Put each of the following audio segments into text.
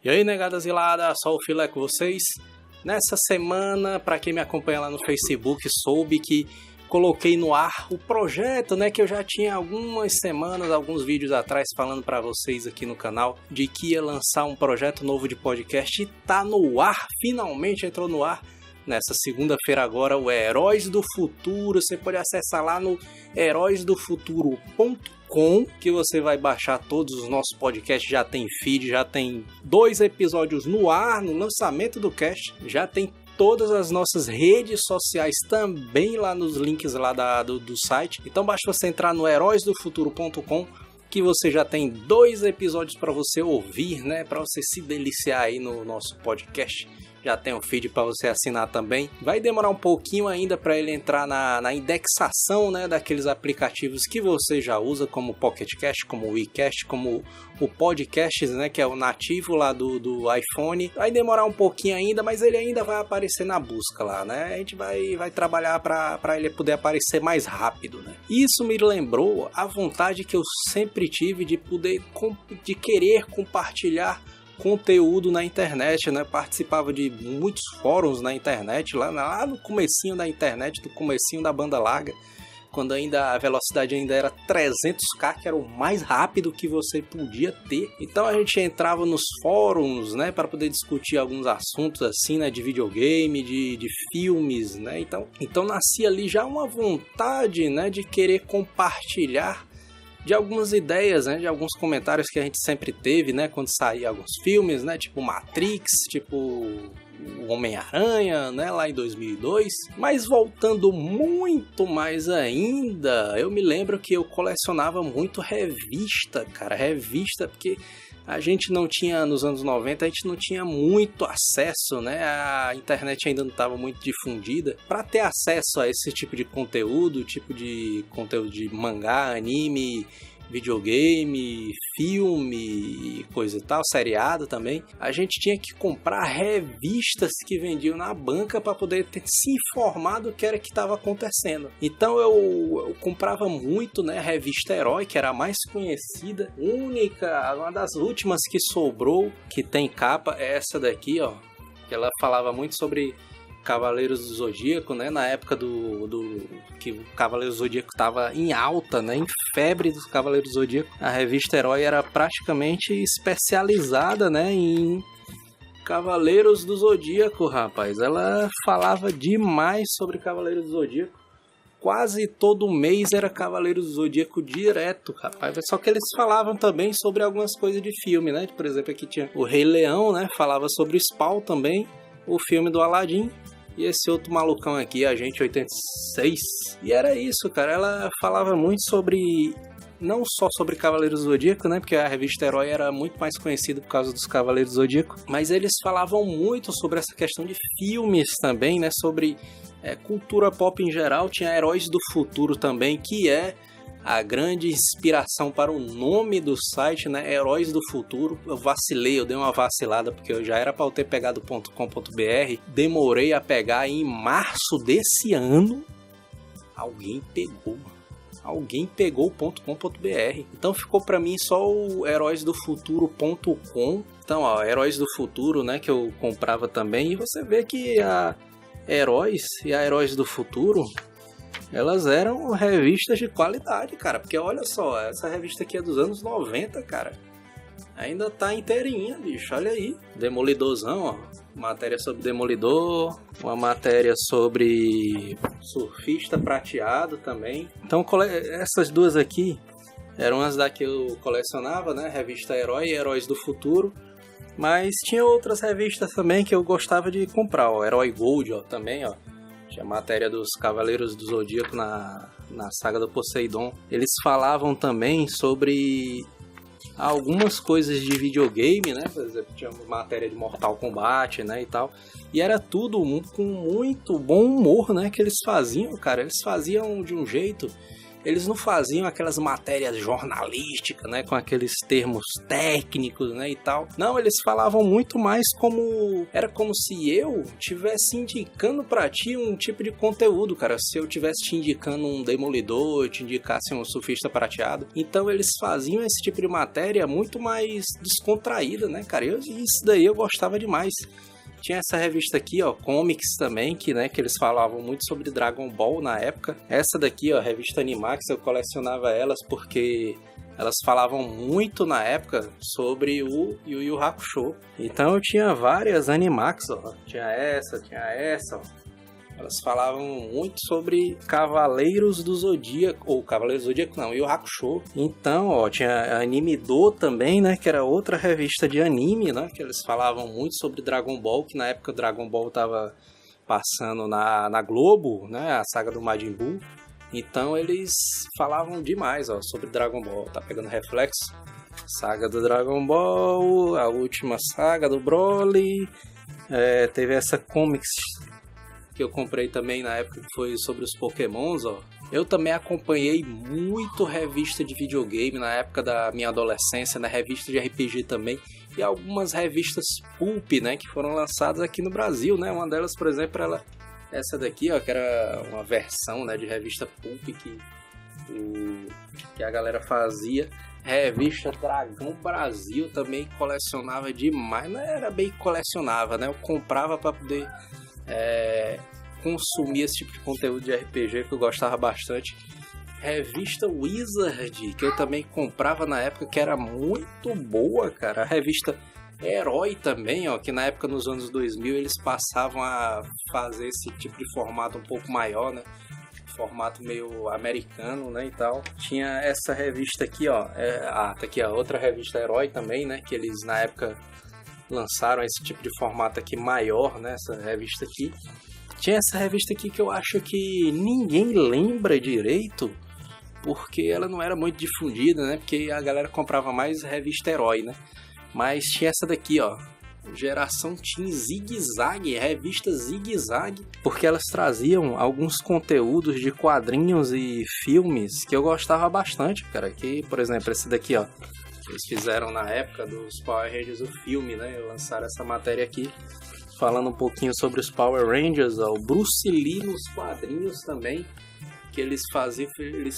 E aí, negadas e ladas, só o filé com vocês. Nessa semana, para quem me acompanha lá no Facebook, soube que coloquei no ar o projeto, né, que eu já tinha algumas semanas, alguns vídeos atrás falando para vocês aqui no canal, de que ia lançar um projeto novo de podcast e tá no ar, finalmente entrou no ar. Nessa segunda-feira agora, o Heróis do Futuro, você pode acessar lá no heróisdofuturo.com, que você vai baixar todos os nossos podcasts, já tem feed, já tem 2 episódios no ar, no lançamento do cast, já tem todas as nossas redes sociais também lá nos links lá do site. Então basta você entrar no heróisdofuturo.com, que você já tem 2 episódios para você ouvir, né, para você se deliciar aí no nosso podcast. Já tem um feed para você assinar também. Vai demorar um pouquinho ainda para ele entrar na indexação, né, daqueles aplicativos que você já usa, como o Pocket Cast, como o WeCast, como o Podcasts, né, que é o nativo lá do iPhone. Vai demorar um pouquinho ainda, mas ele ainda vai aparecer na busca lá, né? A gente vai trabalhar para ele poder aparecer mais rápido, né? Isso me lembrou a vontade que eu sempre tive de querer compartilhar conteúdo na internet, né? Participava de muitos fóruns na internet, lá no comecinho da internet, do comecinho da banda larga, quando ainda a velocidade ainda era 300km, que era o mais rápido que você podia ter. Então a gente entrava nos fóruns, né, para poder discutir alguns assuntos assim, né, de videogame, de filmes, né? Então nascia ali já uma vontade, né, de querer compartilhar de algumas ideias, né, de alguns comentários que a gente sempre teve, né, quando saía alguns filmes, né, tipo Matrix, tipo o Homem-Aranha, né, lá em 2002. Mas voltando muito mais ainda, eu me lembro que eu colecionava muito revista, porque a gente não tinha, nos anos 90, a gente não tinha muito acesso, né? A internet ainda não estava muito difundida. Para ter acesso a esse tipo de conteúdo de mangá, anime, videogame, filme, coisa e tal, seriado também, a gente tinha que comprar revistas que vendiam na banca para poder se informar do que era que estava acontecendo. Então eu comprava muito, né, a revista Herói, que era a mais conhecida, única, uma das últimas que sobrou, que tem capa, é essa daqui, ó, que ela falava muito sobre Cavaleiros do Zodíaco, né? Na época que o Cavaleiros do Zodíaco estava em alta, né? Em febre dos Cavaleiros do Zodíaco. A revista Herói era praticamente especializada, né, em Cavaleiros do Zodíaco, rapaz. Ela falava demais sobre Cavaleiros do Zodíaco. Quase todo mês era Cavaleiros do Zodíaco direto, rapaz. Só que eles falavam também sobre algumas coisas de filme, né? Por exemplo, aqui tinha o Rei Leão, né? Falava sobre o Spawn também. O filme do Aladdin. E esse outro malucão aqui, Agente 86. E era isso, cara. Ela falava muito sobre... Não só sobre Cavaleiros do Zodíaco, né? Porque a revista Herói era muito mais conhecida por causa dos Cavaleiros do Zodíaco. Mas eles falavam muito sobre essa questão de filmes também, né? Sobre cultura pop em geral. Tinha Heróis do Futuro também, que é a grande inspiração para o nome do site, né? Heróis do Futuro. Eu vacilei, eu dei uma vacilada, porque eu já era para eu ter pegado .com.br. Demorei a pegar e em março desse ano, alguém pegou o .com.br. Então ficou para mim só o heróisdofuturo.com. Então, ó, Heróis do Futuro, né, que eu comprava também. E você vê que a Heróis e a Heróis do Futuro, elas eram revistas de qualidade, cara. Porque olha só, essa revista aqui é dos anos 90, cara. Ainda tá inteirinha, bicho. Olha aí. Demolidorzão, ó. Matéria sobre Demolidor. Uma matéria sobre Surfista Prateado também. Então, essas duas aqui eram as da que eu colecionava, né? Revista Herói e Heróis do Futuro. Mas tinha outras revistas também que eu gostava de comprar, ó. Herói Gold, ó, também, ó. Tinha matéria dos Cavaleiros do Zodíaco na saga do Poseidon. Eles falavam também sobre algumas coisas de videogame, né? Por exemplo, tinha matéria de Mortal Kombat, né, e tal. E era tudo com muito bom humor, né, que eles faziam, cara. Eles faziam de um jeito eles não faziam aquelas matérias jornalísticas, né, com aqueles termos técnicos, né, e tal. Não, eles falavam muito mais como... Era como se eu tivesse indicando pra ti um tipo de conteúdo, cara. Se eu tivesse te indicando um demolidor, eu te indicasse um surfista prateado. Então eles faziam esse tipo de matéria muito mais descontraída, né, cara? Isso daí eu gostava demais. Tinha essa revista aqui, ó, Comics também, que eles falavam muito sobre Dragon Ball na época. Essa daqui, ó, revista Animax, eu colecionava elas porque elas falavam muito na época sobre o Yu Yu Hakusho. Então eu tinha várias Animax, ó. Tinha essa, ó. Elas falavam muito sobre Cavaleiros do Zodíaco, ou Cavaleiros do Zodíaco não, Yu Hakusho. Então, ó, tinha Anime Do também, né, que era outra revista de anime, né, que eles falavam muito sobre Dragon Ball, que na época o Dragon Ball tava passando na Globo, né, a saga do Majin Buu. Então eles falavam demais, ó, sobre Dragon Ball. Tá pegando reflexo? Saga do Dragon Ball, a última saga do Broly. Teve essa Comics que eu comprei também na época, que foi sobre os Pokémons, ó. Eu também acompanhei muito revista de videogame na época da minha adolescência, né? Revista de RPG também, e algumas revistas Pulp, né? Que foram lançadas aqui no Brasil, né? Uma delas, por exemplo, essa daqui, ó, que era uma versão, né, de revista Pulp que a galera fazia. Revista Dragão Brasil também colecionava demais. Não era bem que colecionava, né? Eu comprava para poder consumir esse tipo de conteúdo de RPG que eu gostava bastante. Revista Wizard, que eu também comprava na época, que era muito boa, cara. A revista Herói também, ó, que na época, nos anos 2000, eles passavam a fazer esse tipo de formato um pouco maior, né? Formato meio americano, né, e tal. Tinha essa revista aqui, ó. Tá aqui a outra revista Herói também, né? Que eles, na época, lançaram esse tipo de formato aqui maior, né? Essa revista aqui. Tinha essa revista aqui que eu acho que ninguém lembra direito, porque ela não era muito difundida, né? Porque a galera comprava mais revista Herói, né? Mas tinha essa daqui, ó. Geração Teen Zig Zag, revista Zig Zag, porque elas traziam alguns conteúdos de quadrinhos e filmes que eu gostava bastante, cara. Que, por exemplo, esse daqui, ó. Eles fizeram na época dos Power Rangers o filme, né? Lançaram essa matéria aqui, falando um pouquinho sobre os Power Rangers, ó. O Bruce Lee nos quadrinhos também, que eles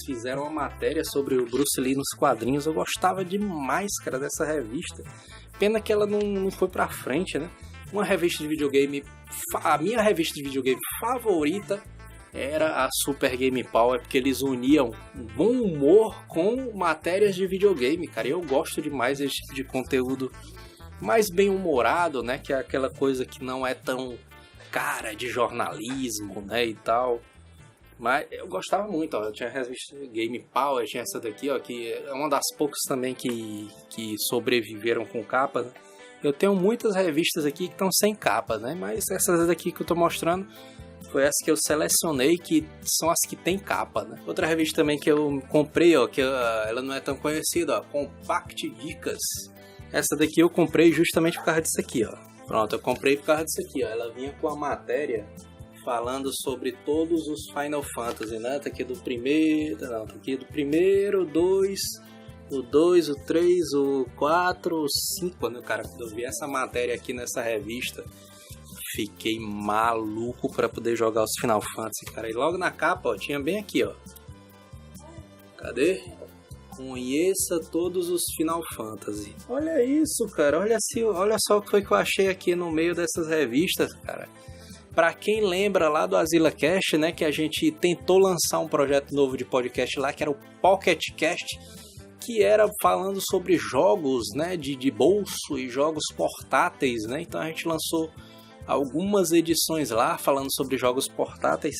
fizeram uma matéria sobre o Bruce Lee nos quadrinhos. Eu gostava demais, cara, dessa revista. Pena que ela não foi pra frente, né? Uma revista de videogame, a minha revista de videogame favorita era a Super Game Power, porque eles uniam bom humor com matérias de videogame, cara. E eu gosto demais desse tipo de conteúdo mais bem-humorado, né? Que é aquela coisa que não é tão cara de jornalismo, né? E tal. Mas eu gostava muito, ó. Eu tinha a revista Game Power, tinha essa daqui, ó, que é uma das poucas também que sobreviveram com capa, né? Eu tenho muitas revistas aqui que estão sem capa, né? Mas essas daqui que eu tô mostrando foi essa que eu selecionei, que são as que tem capa, né? Outra revista também que eu comprei, ó, que ela não é tão conhecida, ó, Compact Dicas. Essa daqui eu comprei justamente por causa disso aqui, ó. Pronto, eu comprei por causa disso aqui, ó. Ela vinha com a matéria falando sobre todos os Final Fantasy, né? Tá aqui do primeiro, não, tá aqui do primeiro, o 2, o 3, o 4, o 5. Quando, cara, eu vi essa matéria aqui nessa revista, fiquei maluco pra poder jogar os Final Fantasy, cara. E logo na capa, ó, tinha bem aqui, ó. Cadê? Conheça todos os Final Fantasy. Olha isso, cara. Olha só o que foi que eu achei aqui no meio dessas revistas, cara. Pra quem lembra lá do Azila Cast, né, que a gente tentou lançar um projeto novo de podcast lá, que era o Pocket Cast, que era falando sobre jogos, né, de bolso e jogos portáteis, né? Então a gente lançou algumas edições lá falando sobre jogos portáteis.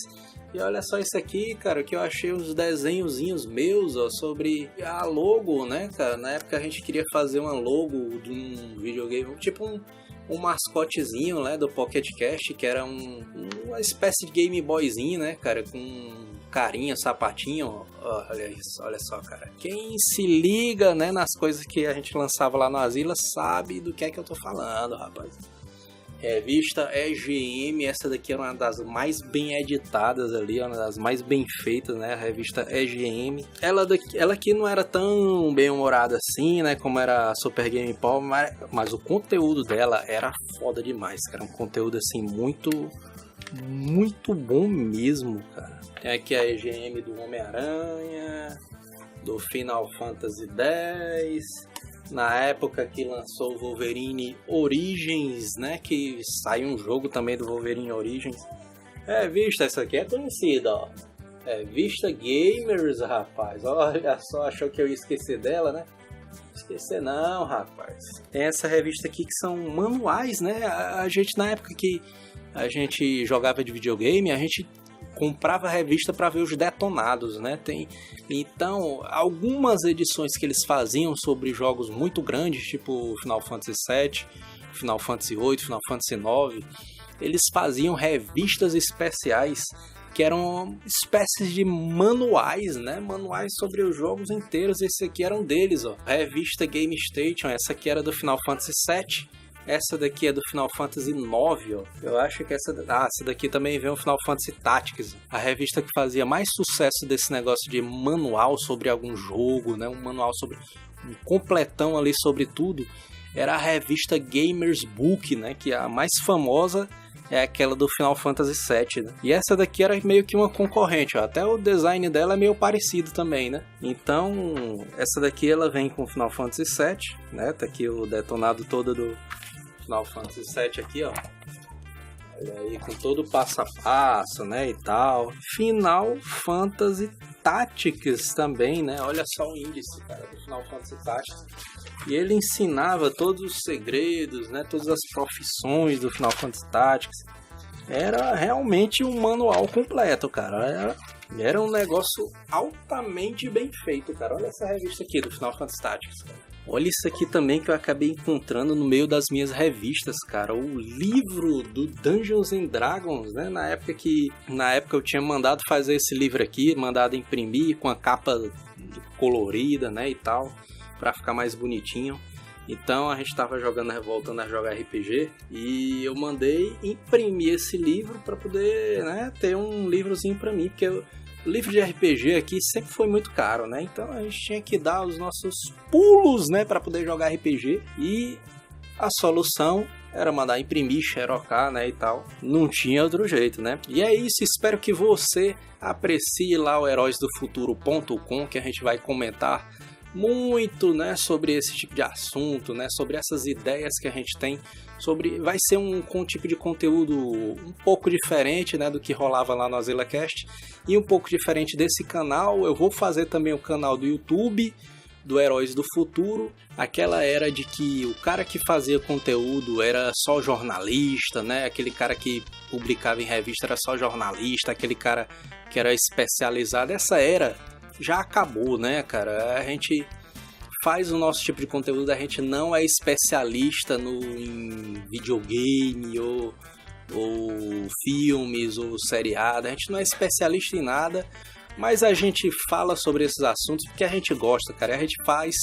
E olha só isso aqui, cara, que eu achei uns desenhozinhos meus, ó, sobre a logo, né, cara? Na época a gente queria fazer uma logo de um videogame, tipo um mascotezinho, né, do Pocket Cast, que era uma espécie de Game Boyzinho, né, cara, com carinha, sapatinho, ó, olha isso, olha só, cara. Quem se liga, né, nas coisas que a gente lançava lá no Azila sabe do que é que eu tô falando, rapaz. Revista EGM, essa daqui era uma das mais bem editadas ali, uma das mais bem feitas, né? A revista EGM. Ela aqui não era tão bem humorada assim, né? Como era a Super Game Power, mas o conteúdo dela era foda demais, cara. Um conteúdo assim muito bom mesmo, cara. Tem aqui a EGM do Homem-Aranha, do Final Fantasy X. Na época que lançou o Wolverine Origins, né? Que saiu um jogo também do Wolverine Origins. Revista, essa aqui é conhecida, ó. Revista Gamers, rapaz. Olha só, achou que eu ia esquecer dela, né? Esquecer não, rapaz. Tem essa revista aqui que são manuais, né? A gente, na época que a gente jogava de videogame, a gente comprava a revista para ver os detonados, né? Então, algumas edições que eles faziam sobre jogos muito grandes, tipo Final Fantasy VII, Final Fantasy VIII, Final Fantasy IX, eles faziam revistas especiais que eram espécies de manuais, né? Manuais sobre os jogos inteiros. Esse aqui era um deles, ó. Revista Game Station, essa aqui era do Final Fantasy VII. Essa daqui é do Final Fantasy IX, ó. Eu acho que essa daqui também vem o Final Fantasy Tactics. A revista que fazia mais sucesso desse negócio de manual sobre algum jogo, né? Um manual sobre um completão ali sobre tudo. Era a revista Gamers Book, né? Que a mais famosa é aquela do Final Fantasy VII, né? E essa daqui era meio que uma concorrente, ó. Até o design dela é meio parecido também, né? Então, essa daqui ela vem com o Final Fantasy VII, né? Tá aqui o detonado todo do Final Fantasy VII aqui, ó. Olha aí, com todo o passo a passo, né, e tal. Final Fantasy Tactics também, né? Olha só o índice, cara, do Final Fantasy Tactics. E ele ensinava todos os segredos, né, todas as profissões do Final Fantasy Tactics. Era realmente um manual completo, cara. Era um negócio altamente bem feito, cara. Olha essa revista aqui do Final Fantasy Tactics, cara. Olha isso aqui também que eu acabei encontrando no meio das minhas revistas, cara. O livro do Dungeons and Dragons, né? Na época eu tinha mandado fazer esse livro aqui, mandado imprimir com a capa colorida, né, e tal, pra ficar mais bonitinho. Então a gente tava voltando a jogar RPG e eu mandei imprimir esse livro pra poder, né, ter um livrozinho pra mim, porque o livro de RPG aqui sempre foi muito caro, né? Então a gente tinha que dar os nossos pulos, né, pra poder jogar RPG, e a solução era mandar imprimir, xerocar, né, e tal. Não tinha outro jeito, né? E é isso, espero que você aprecie lá o heróisdofuturo.com, que a gente vai comentar muito, né, sobre esse tipo de assunto, né, sobre essas ideias que a gente tem, vai ser um tipo de conteúdo um pouco diferente, né, do que rolava lá no AzilaCast, e um pouco diferente desse canal. Eu vou fazer também o canal do YouTube do Heróis do Futuro, aquela era de que o cara que fazia conteúdo era só jornalista, né, aquele cara que publicava em revista era só jornalista, aquele cara que era especializado. Essa era já acabou, né, cara? A gente faz o nosso tipo de conteúdo, a gente não é especialista em videogame ou filmes ou seriado, a gente não é especialista em nada, mas a gente fala sobre esses assuntos porque a gente gosta, cara, a gente faz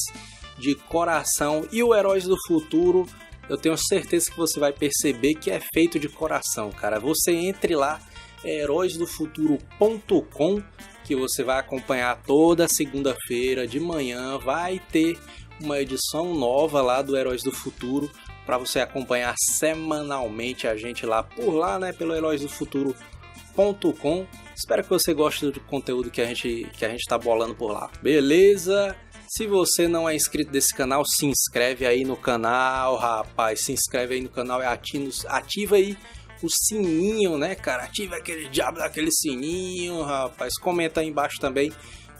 de coração. E o Heróis do Futuro, eu tenho certeza que você vai perceber que é feito de coração, cara. Você entre lá, heróisdofuturo.com, que você vai acompanhar toda segunda-feira de manhã, vai ter uma edição nova lá do Heróis do Futuro para você acompanhar semanalmente a gente lá por lá, né, pelo heróisdofuturo.com. Espero que você goste do conteúdo que a gente tá bolando por lá. Beleza? Se você não é inscrito desse canal, se inscreve aí no canal, rapaz. Se inscreve aí no canal e ativa aí o sininho, né, cara? Ativa aquele diabo daquele sininho, rapaz. Comenta aí embaixo também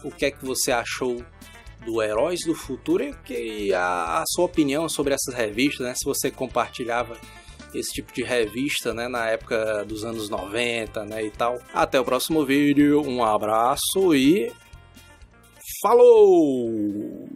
o que é que você achou do Heróis do Futuro e a sua opinião sobre essas revistas, né? Se você compartilhava esse tipo de revista, né, na época dos anos 90, né, e tal. Até o próximo vídeo. Um abraço e falou!